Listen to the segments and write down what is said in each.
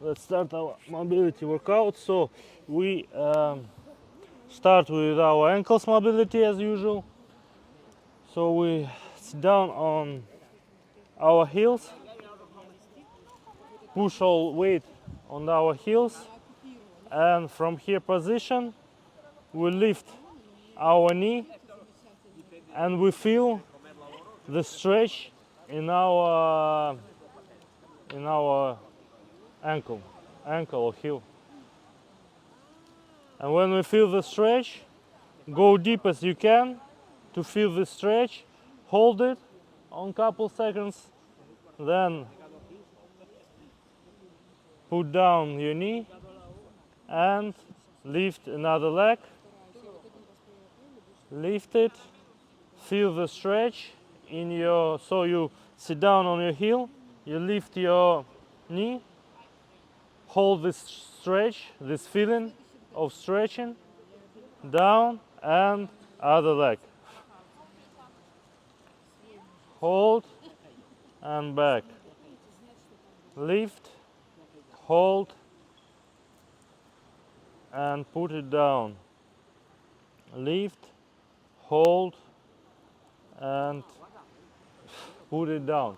let's start our mobility workout. So we start with our ankles mobility as usual. So we sit down on our heels, push all weight on our heels, and from here position we lift our knee and we feel the stretch in our ankle or heel. And when we feel the stretch, go deep as you can to feel the stretch, hold it on couple seconds, then put down your knee and lift another leg, lift it, feel the stretch in your, so you sit down on your heel, you lift your knee, hold this stretch, this feeling of stretching, down and other leg. Hold and back. Lift, hold and put it down. Lift, hold and put it down.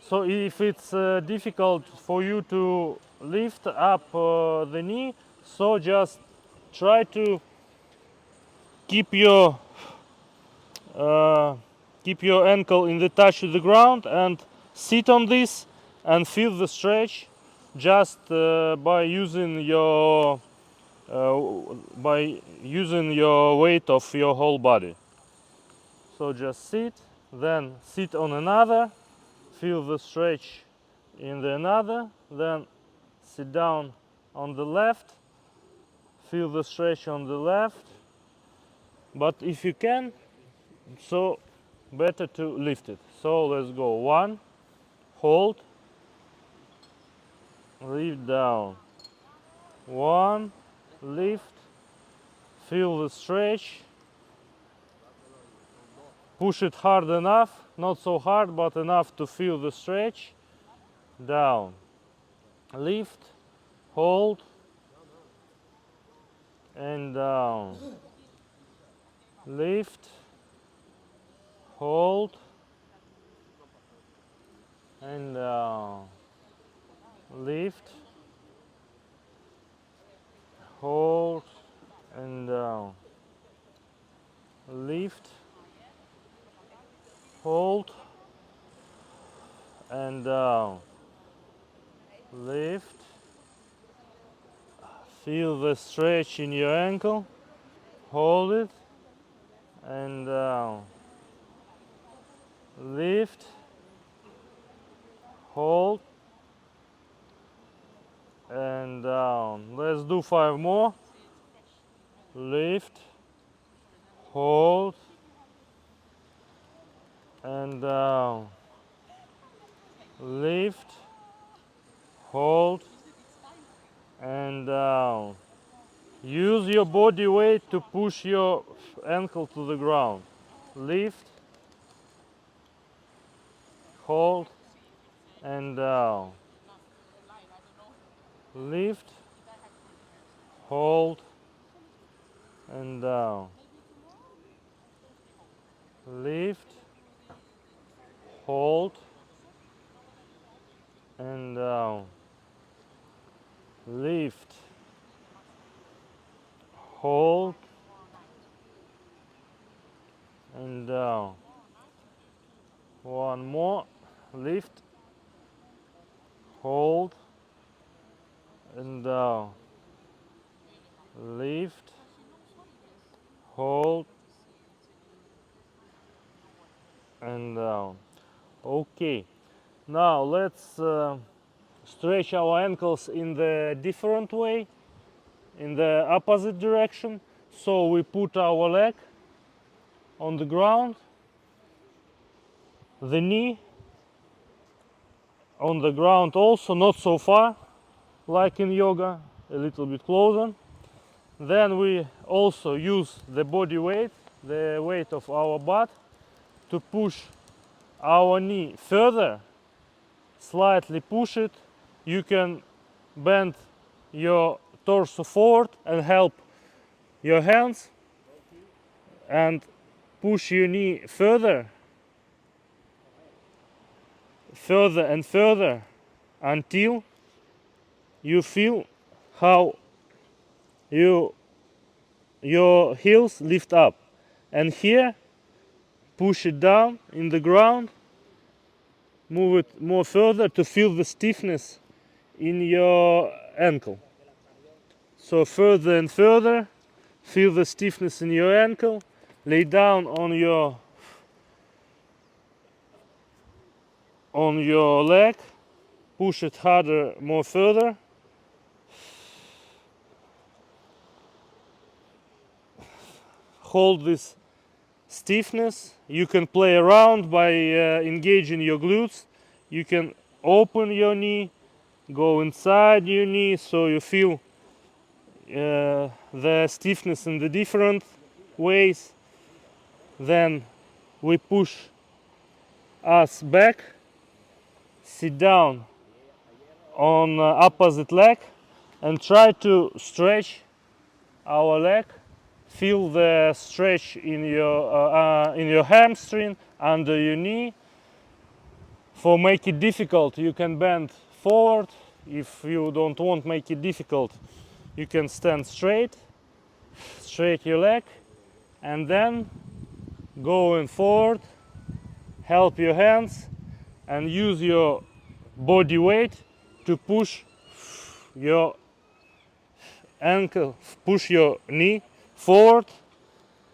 So if it's difficult for you to lift up the knee, so just try to keep your ankle in the touch with the ground and sit on this and feel the stretch just by using your weight of your whole body. So just sit, then sit on another, feel the stretch in the another, then sit down on the left, feel the stretch on the left. But if you can, so better to lift it. So let's go. 1, hold, lift down. 1, lift, feel the stretch, push it hard enough, not so hard but enough to feel the stretch, down. Lift, hold and down. Lift, hold and down. Lift, hold and down. Lift, hold and down. Lift, feel the stretch in your ankle, hold it and down. Lift, hold and down. Let's do 5 more. Lift, hold and down. Lift, hold and down. Use your body weight to push your ankle to the ground. Lift, hold and down. Lift, hold and down. Lift, hold and down. Lift, hold and down. 1 more. Lift, hold and down. Lift, hold and down. Okay, now let's stretch our ankles in the different way, in the opposite direction. So we put our leg on the ground, the knee on the ground also, not so far like in yoga, a little bit closer. Then we also use the body weight, the weight of our butt, to push our knee further, slightly push it you can bend your torso forward and help your hands and push your knee further and further until you feel how your heels lift up. And here, push it down in the ground, move it more further to feel the stiffness in your ankle. So further and further, feel the stiffness in your ankle, lay down on your leg, push it harder, more further. Hold this stiffness. You can play around by engaging your glutes. You can open your knee, go inside your knee so you feel the stiffness in the different ways. Then we push us back, sit down on opposite leg and try to stretch our leg. Feel the stretch in your hamstring, under your knee. For make it difficult, you can bend forward. If you don't want make it difficult, you can stand straight your leg, and then going forward, help your hands and use your body weight to push your ankle, push your knee forward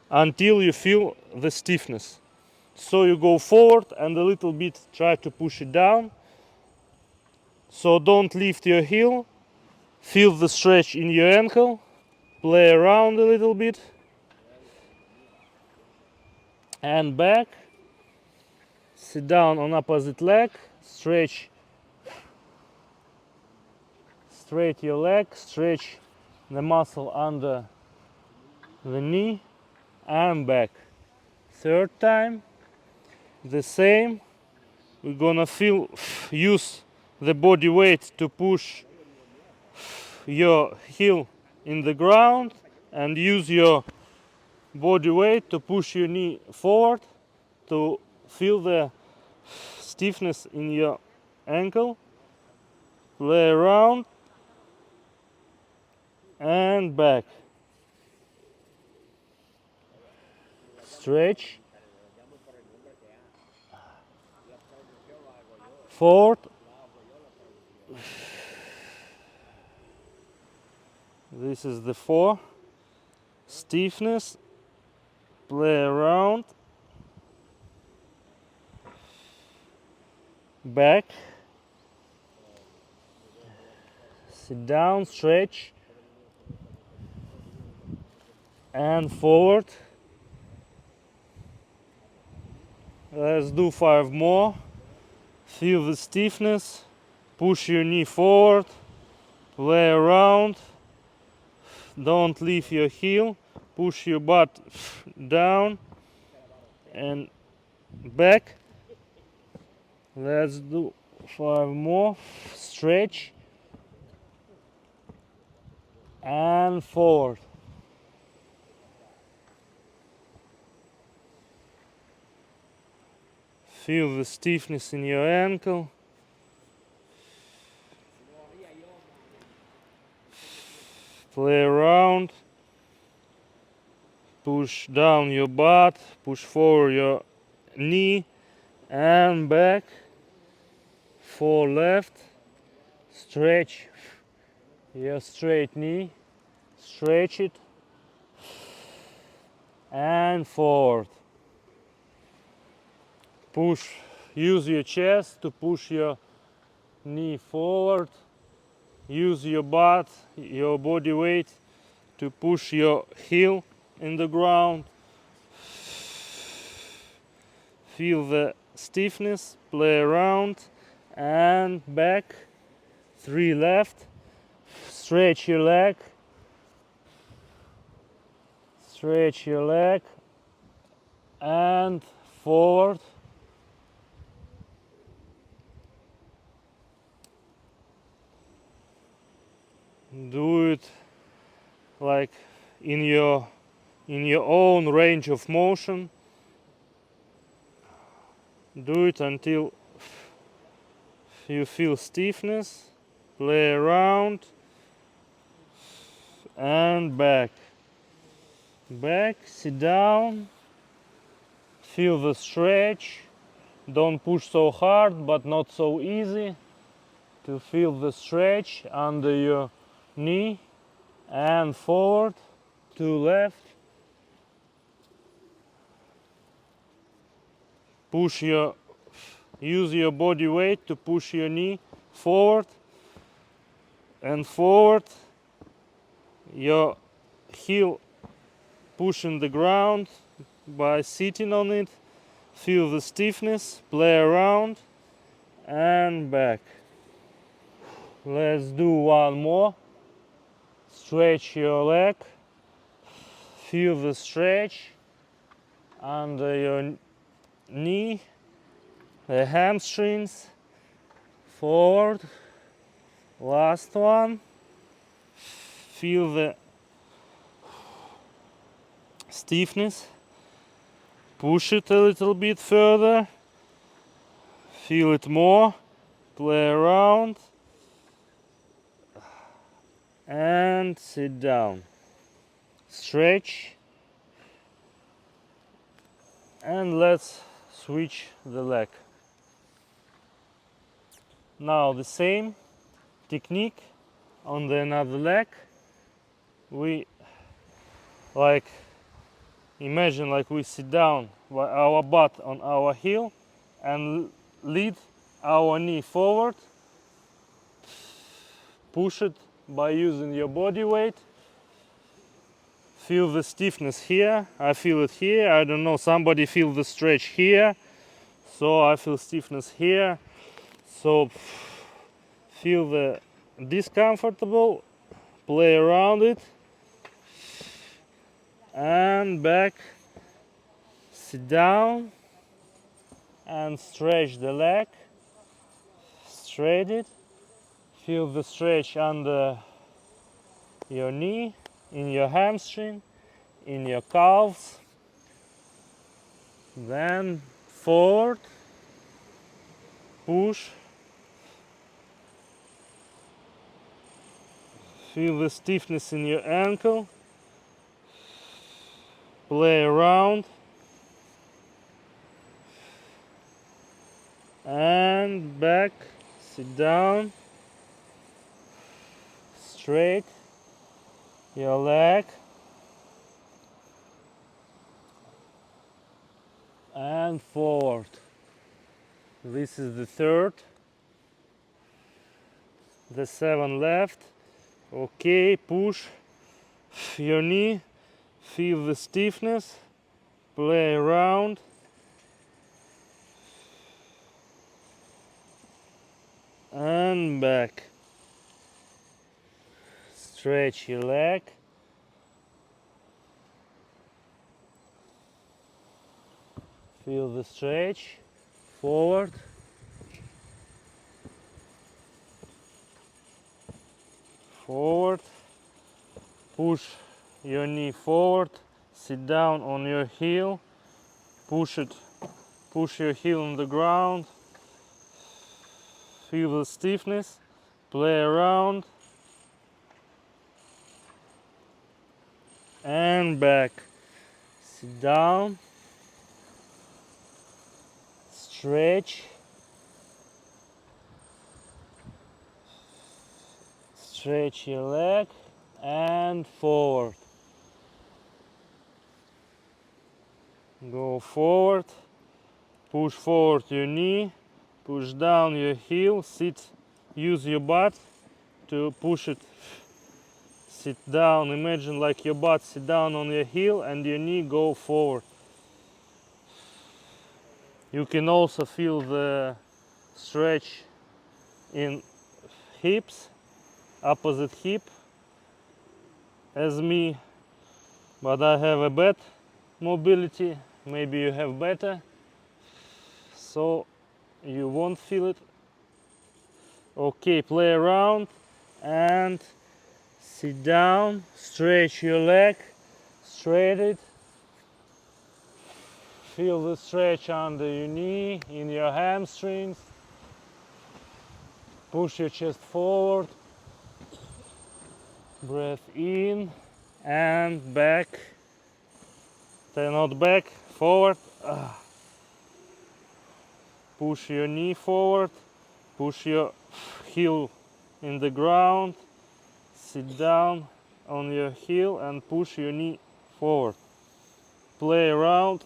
until you feel the stiffness. So you go forward and a little bit try to push it down. So don't lift your heel. Feel the stretch in your ankle. Play around a little bit. And back. Sit down on opposite leg. Stretch. Straight your leg. Stretch the muscle under the knee. And back. Third time. The same. We're gonna use the body weight to push your heel in the ground and use your body weight to push your knee forward to feel the stiffness in your ankle. Play around and back. Stretch. Forward. This is the 4. Stiffness. Play around. Back. Sit down, stretch. And forward. Let's do 5 more. Feel the stiffness. Push your knee forward. Play around. Don't leave your heel. Push your butt down and back. Let's do 5 more. Stretch and forward. Feel the stiffness in your ankle. Play around. Push down your butt. Push forward your knee and back. 4 left. Stretch your straight knee. Stretch it and forward. Push. Use your chest to push your knee forward. Use your butt, your body weight to push your heel in the ground. Feel the stiffness. Play around and back. 3 left. Stretch your leg. Stretch your leg and forward. Do it like in your own range of motion. Do it until you feel stiffness. Play around and back. Back, sit down, feel the stretch. Don't push so hard, but not so easy. To feel the stretch under your knee and forward to left. Use your body weight to push your knee forward and forward. Your heel pushing the ground by sitting on it. Feel the stiffness, play around and back. Let's do one more. Stretch your leg. Feel the stretch under your knee, the hamstrings. Forward. Last one. Feel the stiffness. Push it a little bit further. Feel it more. Play around. And sit down. Stretch. And let's switch the leg. Now the same technique on the another leg. We imagine like we sit down with our butt on our heel and lead our knee forward. Push it by using your body weight. Feel the stiffness here. I feel it here. I don't know, somebody feel the stretch here. So I feel stiffness here. So feel the discomfortable. Play around it. And back. Sit down. And stretch the leg. Straight it. Feel the stretch under your knee, in your hamstring, in your calves. Then forward, push. Feel the stiffness in your ankle. Play around. And back, sit down. Straight your leg. And forward. This is the third. The 7 left. Okay, push your knee. Feel the stiffness. Play around. And back. Stretch your leg. Feel the stretch. Forward. Forward. Push your knee forward. Sit down on your heel. Push it. Push your heel on the ground. Feel the stiffness. Play around. And back. Sit down. Stretch. Stretch your leg and forward. Go forward. Push forward your knee. Push down your heel. Sit. Use your butt to push it. Sit down. Imagine like your butt sit down on your heel and your knee go forward. You can also feel the stretch in hips, opposite hip as me, but I have a bad mobility. Maybe you have better, so you won't feel it. Okay, play around and Sit down, stretch your leg, straight it. Feel the stretch under your knee, in your hamstrings. Push your chest forward. Breath in and back. Not back, forward. Push your knee forward. Push your heel in the ground. Sit down on your heel and push your knee forward. Play around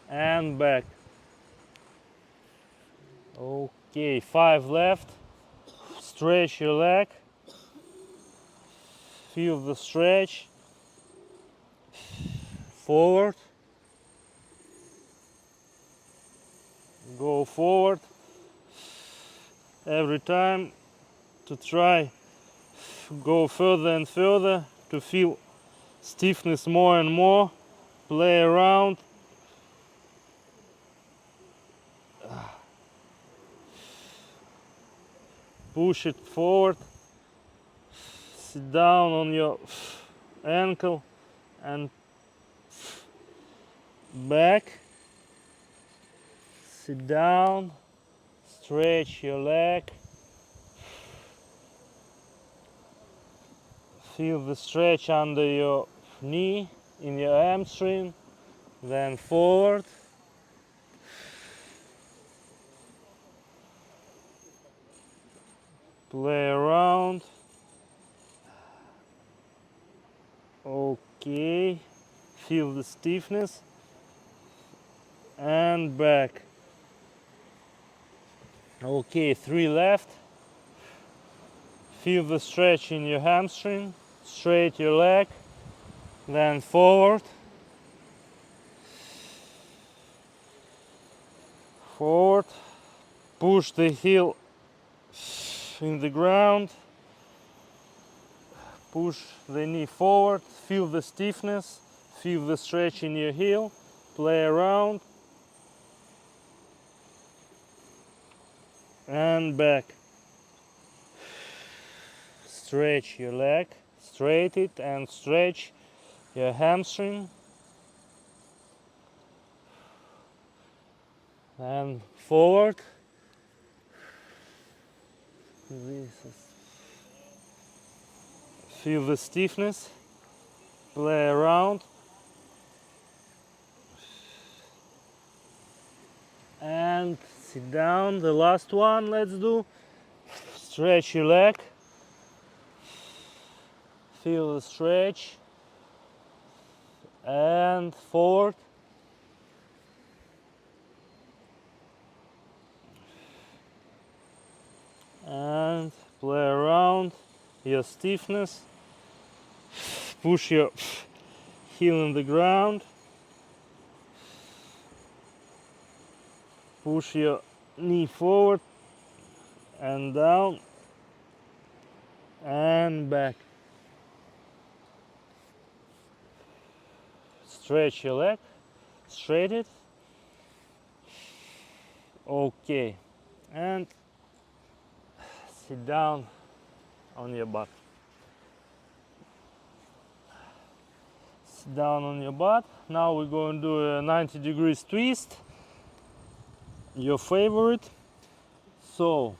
and back. Okay, 5 left. Stretch your leg. Feel the stretch. Forward. Go forward. Every time to try go further and further to feel stiffness more and more. Play around. Push it forward. Sit down on your ankle and back. Sit down. Stretch your leg. Feel the stretch under your knee, in your hamstring. Then forward. Play around. Okay. Feel the stiffness. And back. Okay, 3 left. Feel the stretch in your hamstring. Straight your leg. Then forward. Forward. Push the heel in the ground. Push the knee forward. Feel the stiffness. Feel the stretch in your heel. Play around. And back. Stretch your leg. Straight it and stretch your hamstring. And forward. Feel the stiffness. Play around. And sit down. The last one, let's do. Stretch your leg. Feel the stretch. And forward. And play around your stiffness. Push your heel in the ground. Push your knee forward and down and back. Stretch your leg, straight it. Okay, and sit down on your butt. Sit down on your butt. Now we're going to do a 90 degrees twist, your favorite. So,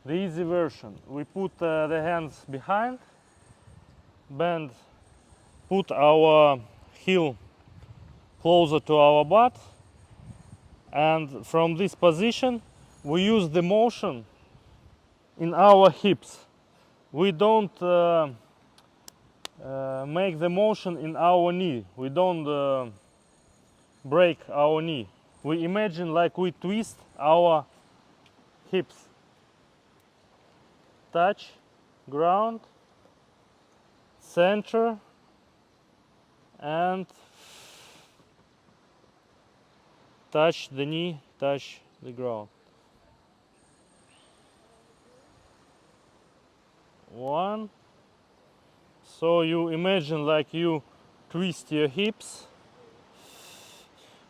the easy version, we put the hands behind, bend, put our heel closer to our butt, and from this position we use the motion in our hips. We don't make the motion in our knee. We don't break our knee. We imagine like we twist our hips. Touch ground, center, and touch the knee, touch the ground. 1. So you imagine like you twist your hips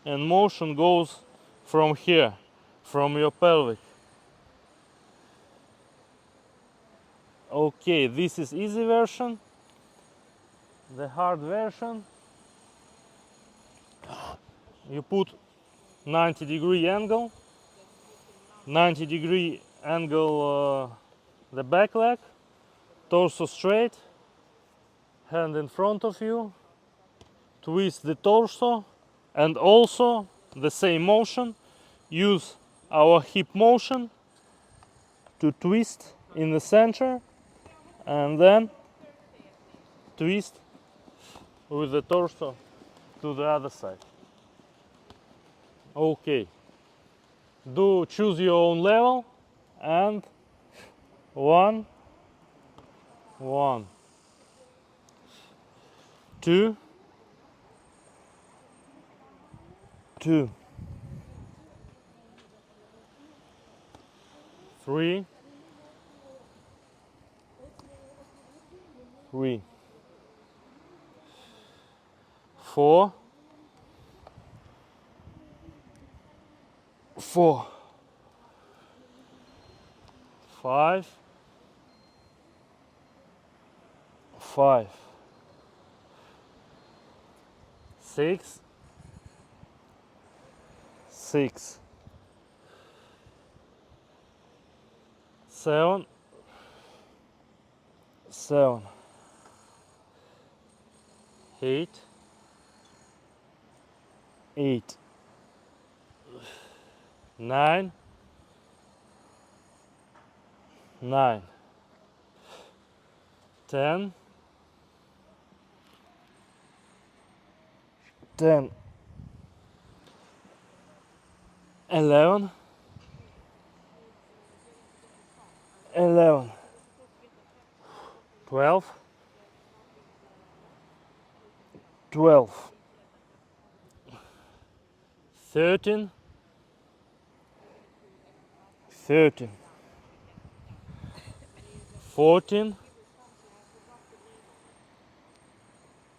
and motion goes from here, from your pelvic. Okay, this is easy version. The hard version, you put 90-degree angle, 90-degree angle the back leg, torso straight, hand in front of you, twist the torso, and also the same motion, use our hip motion to twist in the center and then twist with the torso to the other side. Okay, do choose your own level and 1, 1, 2, 2, 3, 3, 4, 4, 5, 5, 6, 6, 7, 7, 8, 8, 9, 9, 10, 10, 11, 11, 12, 12, 13, 13, 14,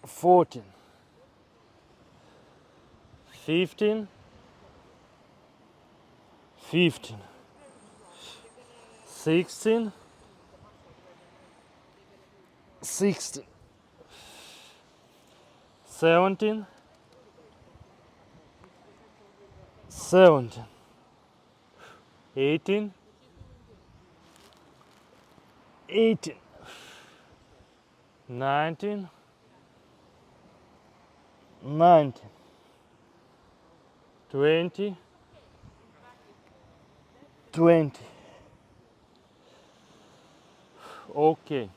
14, 15, 15, 16, 16, 17, 17, 18, 18, 19, 19, 20, 20. Okay.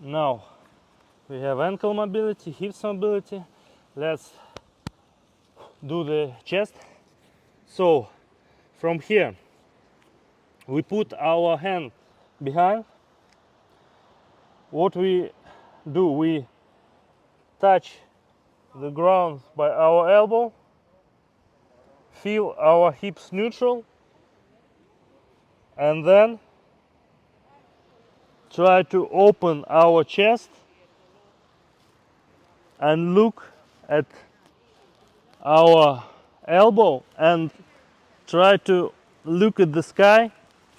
Now we have ankle mobility, hips mobility. Let's do the chest. So from here we put our hand behind. What we do, we touch the ground by our elbow, feel our hips neutral, and then try to open our chest and look at our elbow and try to look at the sky.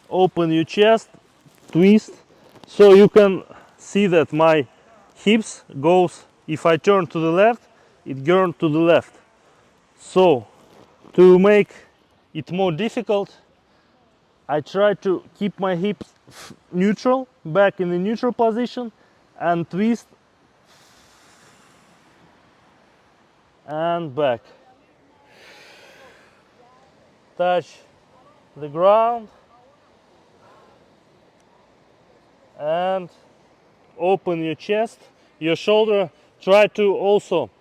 Open your chest, twist, so you can see that my hips goes, if I turn to the left, it turns to the left. So to make it more difficult, I try to keep my hips neutral, back in the neutral position, and twist and back. Touch the ground and open your chest, your shoulder. Try to also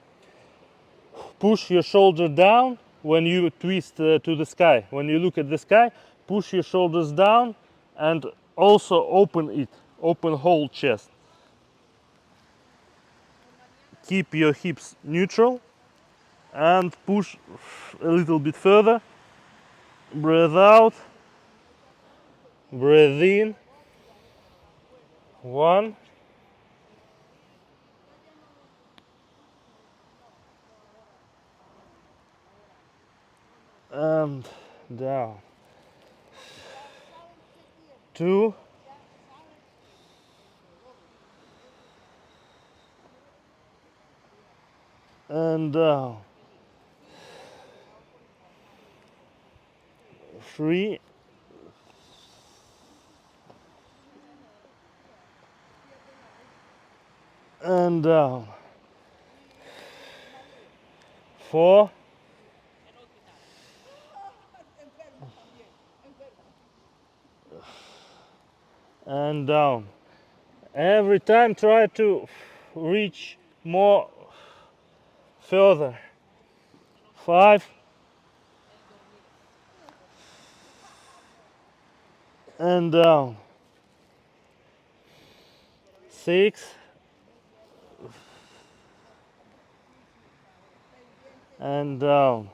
push your shoulder down when you twist to the sky. When you look at the sky, push your shoulders down and also open it, open whole chest. Keep your hips neutral and push a little bit further. Breathe out, breathe in. 1, and down. 2, and down, 3, and down, 4, and down. Every time try to reach more further. 5, and down, 6, and down,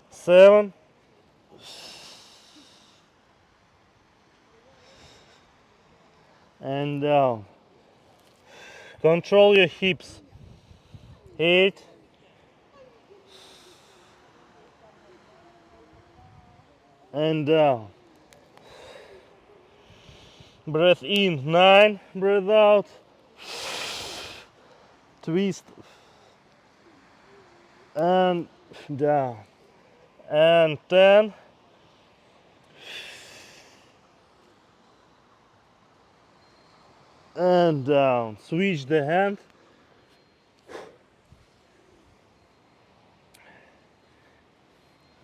7, and down. Control your hips. 8, and down. Breath in, 9, breath out. Twist, and down. And 10, and down. Switch the hand.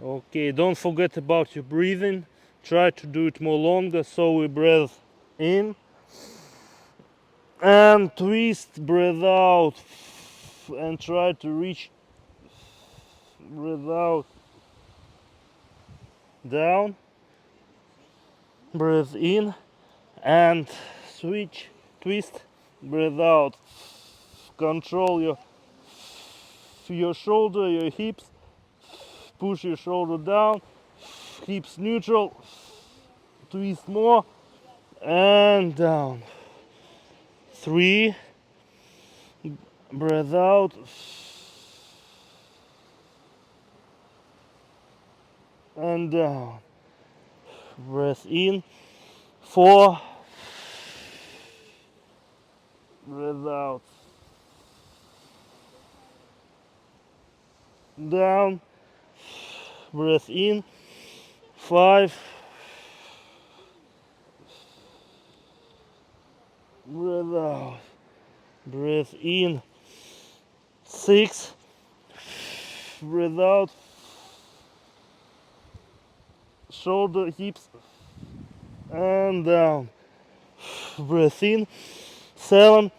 Okay, don't forget about your breathing. Try to do it more longer, so we breathe in and twist, breathe out, and try to reach, breathe out, down, breathe in, and switch, twist, breathe out. Control your shoulder, your hips, push your shoulder down, hips neutral, twist more, and down. 3, breathe out, and down. Breath in. 4, breathe out, down, breath in. 5, breathe out, breath in. 6, breathe out, shoulder, hips, and down, breath in. 7,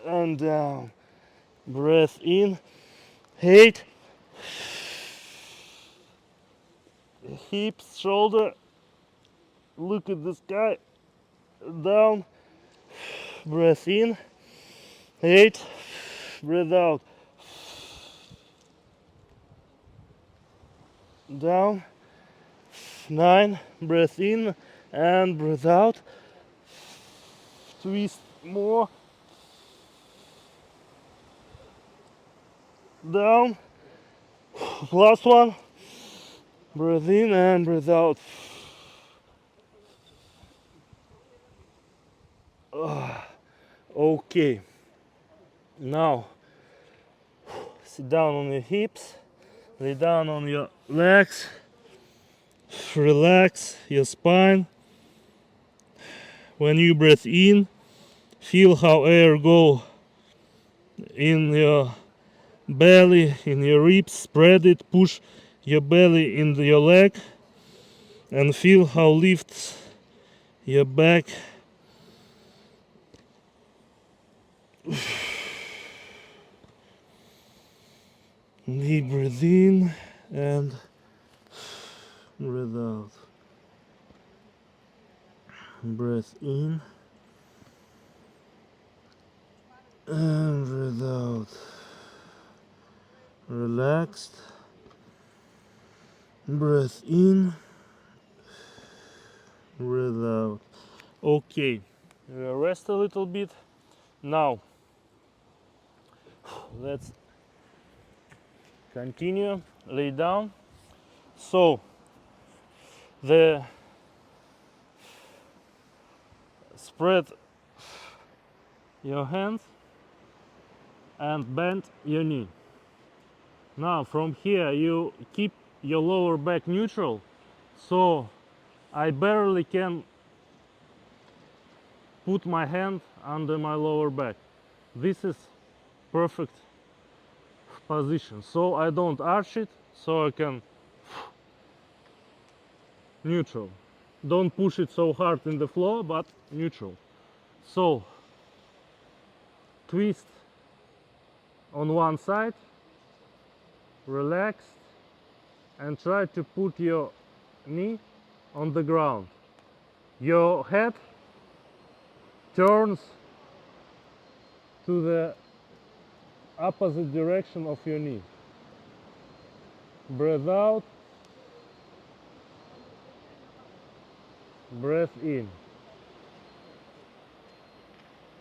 and down, breath in. 8, hips, shoulder, look at the sky, down, breath in. 8, breathe out, down. 9, breath in and breathe out. Twist more, down. Last one, breathe in and breathe out. Okay, now sit down on your hips, lay down on your legs, relax your spine. When you breathe in, feel how air go in your belly, in your ribs. Spread it, push your belly into your leg, and feel how lifts your back. Deep breathe in and breathe out. Breath in and breathe out. Relaxed. Breath in, breathe out. Okay, rest a little bit. Now let's Continue, lay down. So the spread your hands and bend your knee. Now from here you keep your lower back neutral, so I barely can put my hand under my lower back. This is perfect position, so I don't arch it, so I can neutral. Don't push it so hard in the floor, but neutral. So twist on one side, relax, and try to put your knee on the ground. Your head turns to the opposite direction of your knee. Breathe out, breathe in.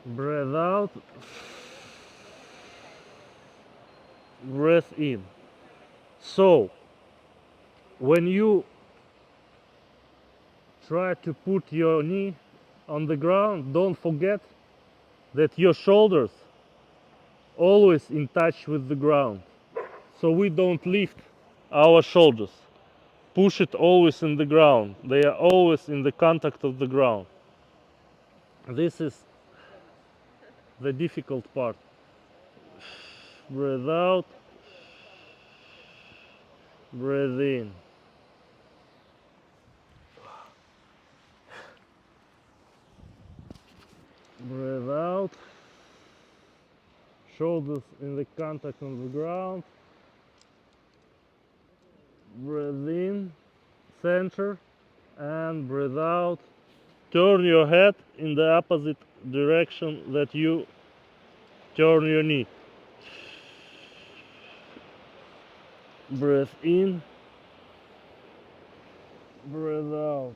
Breathe out, breathe in. So when you try to put your knee on the ground, don't forget that your shoulders always in touch with the ground, so we don't lift our shoulders. Push it always in the ground. They are always in the contact of the ground. This is the difficult part. Breathe out, breathe in. Breathe out, shoulders in the contact on the ground. Breathe in, center, and breathe out. Turn your head in the opposite direction that you turn your knee. Breathe in, breathe out.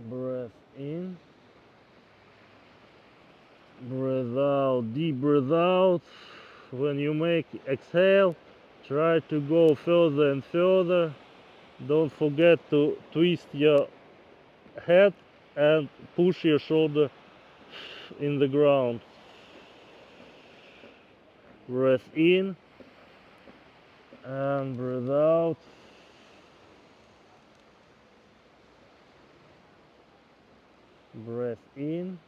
Breathe in, breathe out. Deep breathe out. When you make exhale, try to go further and further. Don't forget to twist your head and push your shoulder in the ground. Breathe in and breathe out. Breathe in,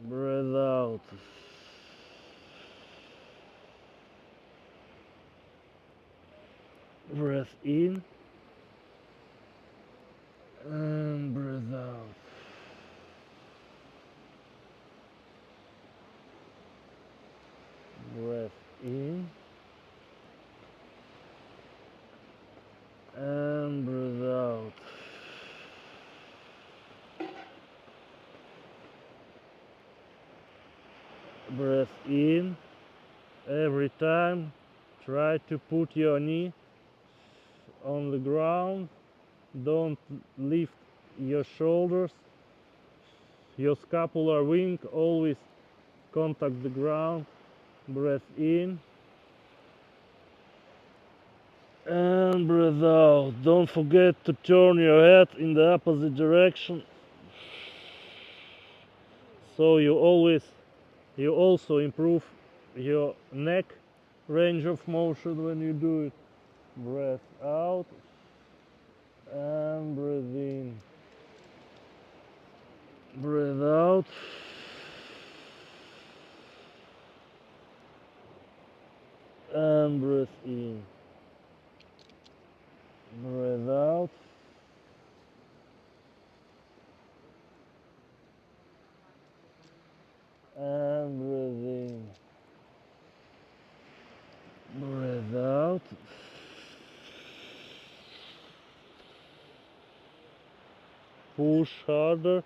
breathe out. Breathe in and breathe out. Breathe in and breathe out. Breathe in. Every time try to put your knee on the ground. Don't lift your shoulders. Your scapular wing always contact the ground. Breathe in and breathe out. Don't forget to turn your head in the opposite direction, so you also improve your neck range of motion when you do it. Breathe out and breathe in. Breathe out and breathe in. Breathe out and breathe in. Breathe out. Push harder.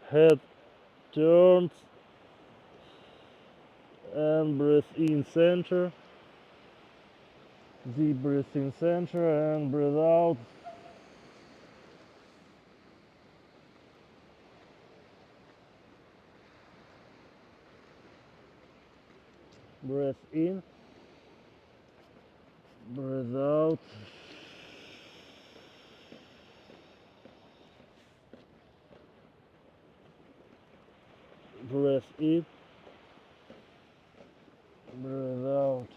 Head turns and breathe in center. Deep breath in center and breathe out. breath in, breathe out. Breath in, breathe out.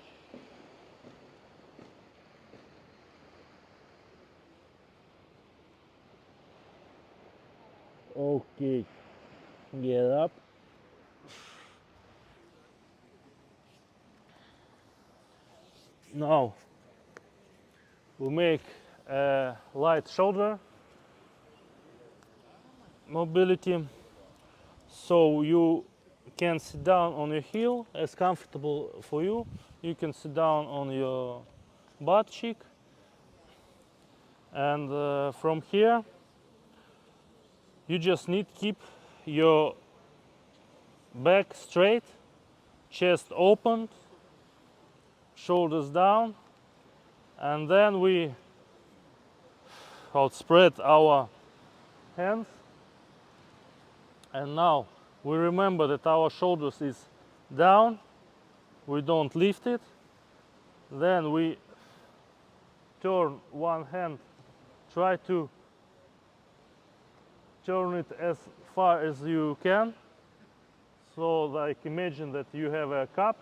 Okay, get up. Now we make a light shoulder mobility, so you can sit down on your heel as comfortable for you. You can sit down on your butt cheek, and from here you just need to keep your back straight, chest opened, shoulders down, and then we outspread our hands. And now we remember that our shoulders is down, we don't lift it. Then we turn one hand, try to turn it as far as you can. So like imagine that you have a cup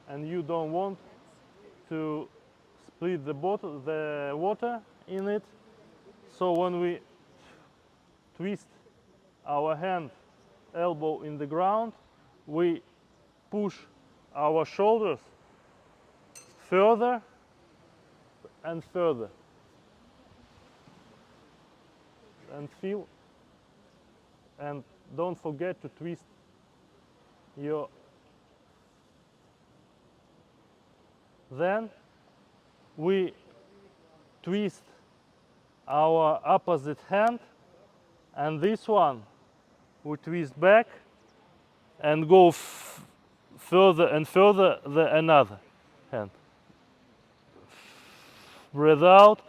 and you don't want to split the water in it. So when we twist our hand, elbow in the ground, we push our shoulders further and further, and feel, and don't forget to twist your, then we twist our opposite hand, and this one we twist back and go further and further another hand. Breathe out,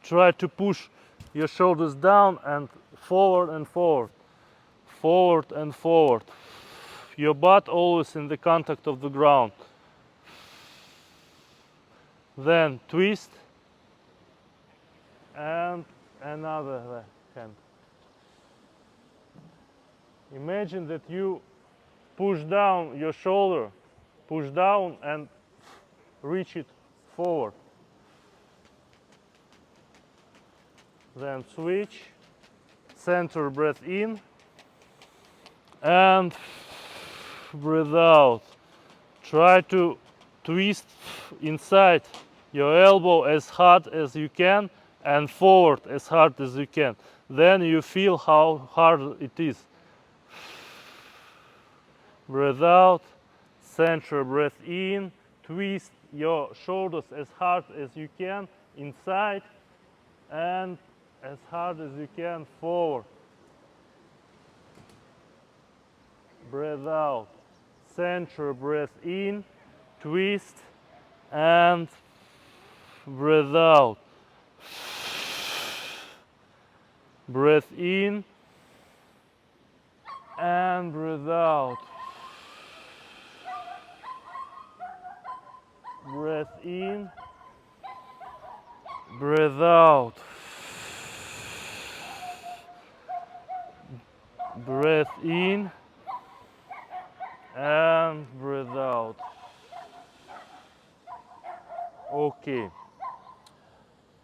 try to push your shoulders down and forward and forward, forward and forward. Your butt always in the contact of the ground. Then twist and another hand. Imagine that you push down your shoulder, push down and reach it forward. Then switch, center breath in and breathe out. Try to twist inside your elbow as hard as you can and forward as hard as you can. Then you feel how hard it is. Breathe out, center breath in, twist your shoulders as hard as you can inside and as hard as you can forward. Breathe out, center breath in, twist and breathe out. Breath in and breathe out. Breath in, breathe out. Breath in and breathe out. Okay.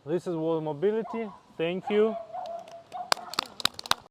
This is wall mobility. Thank you.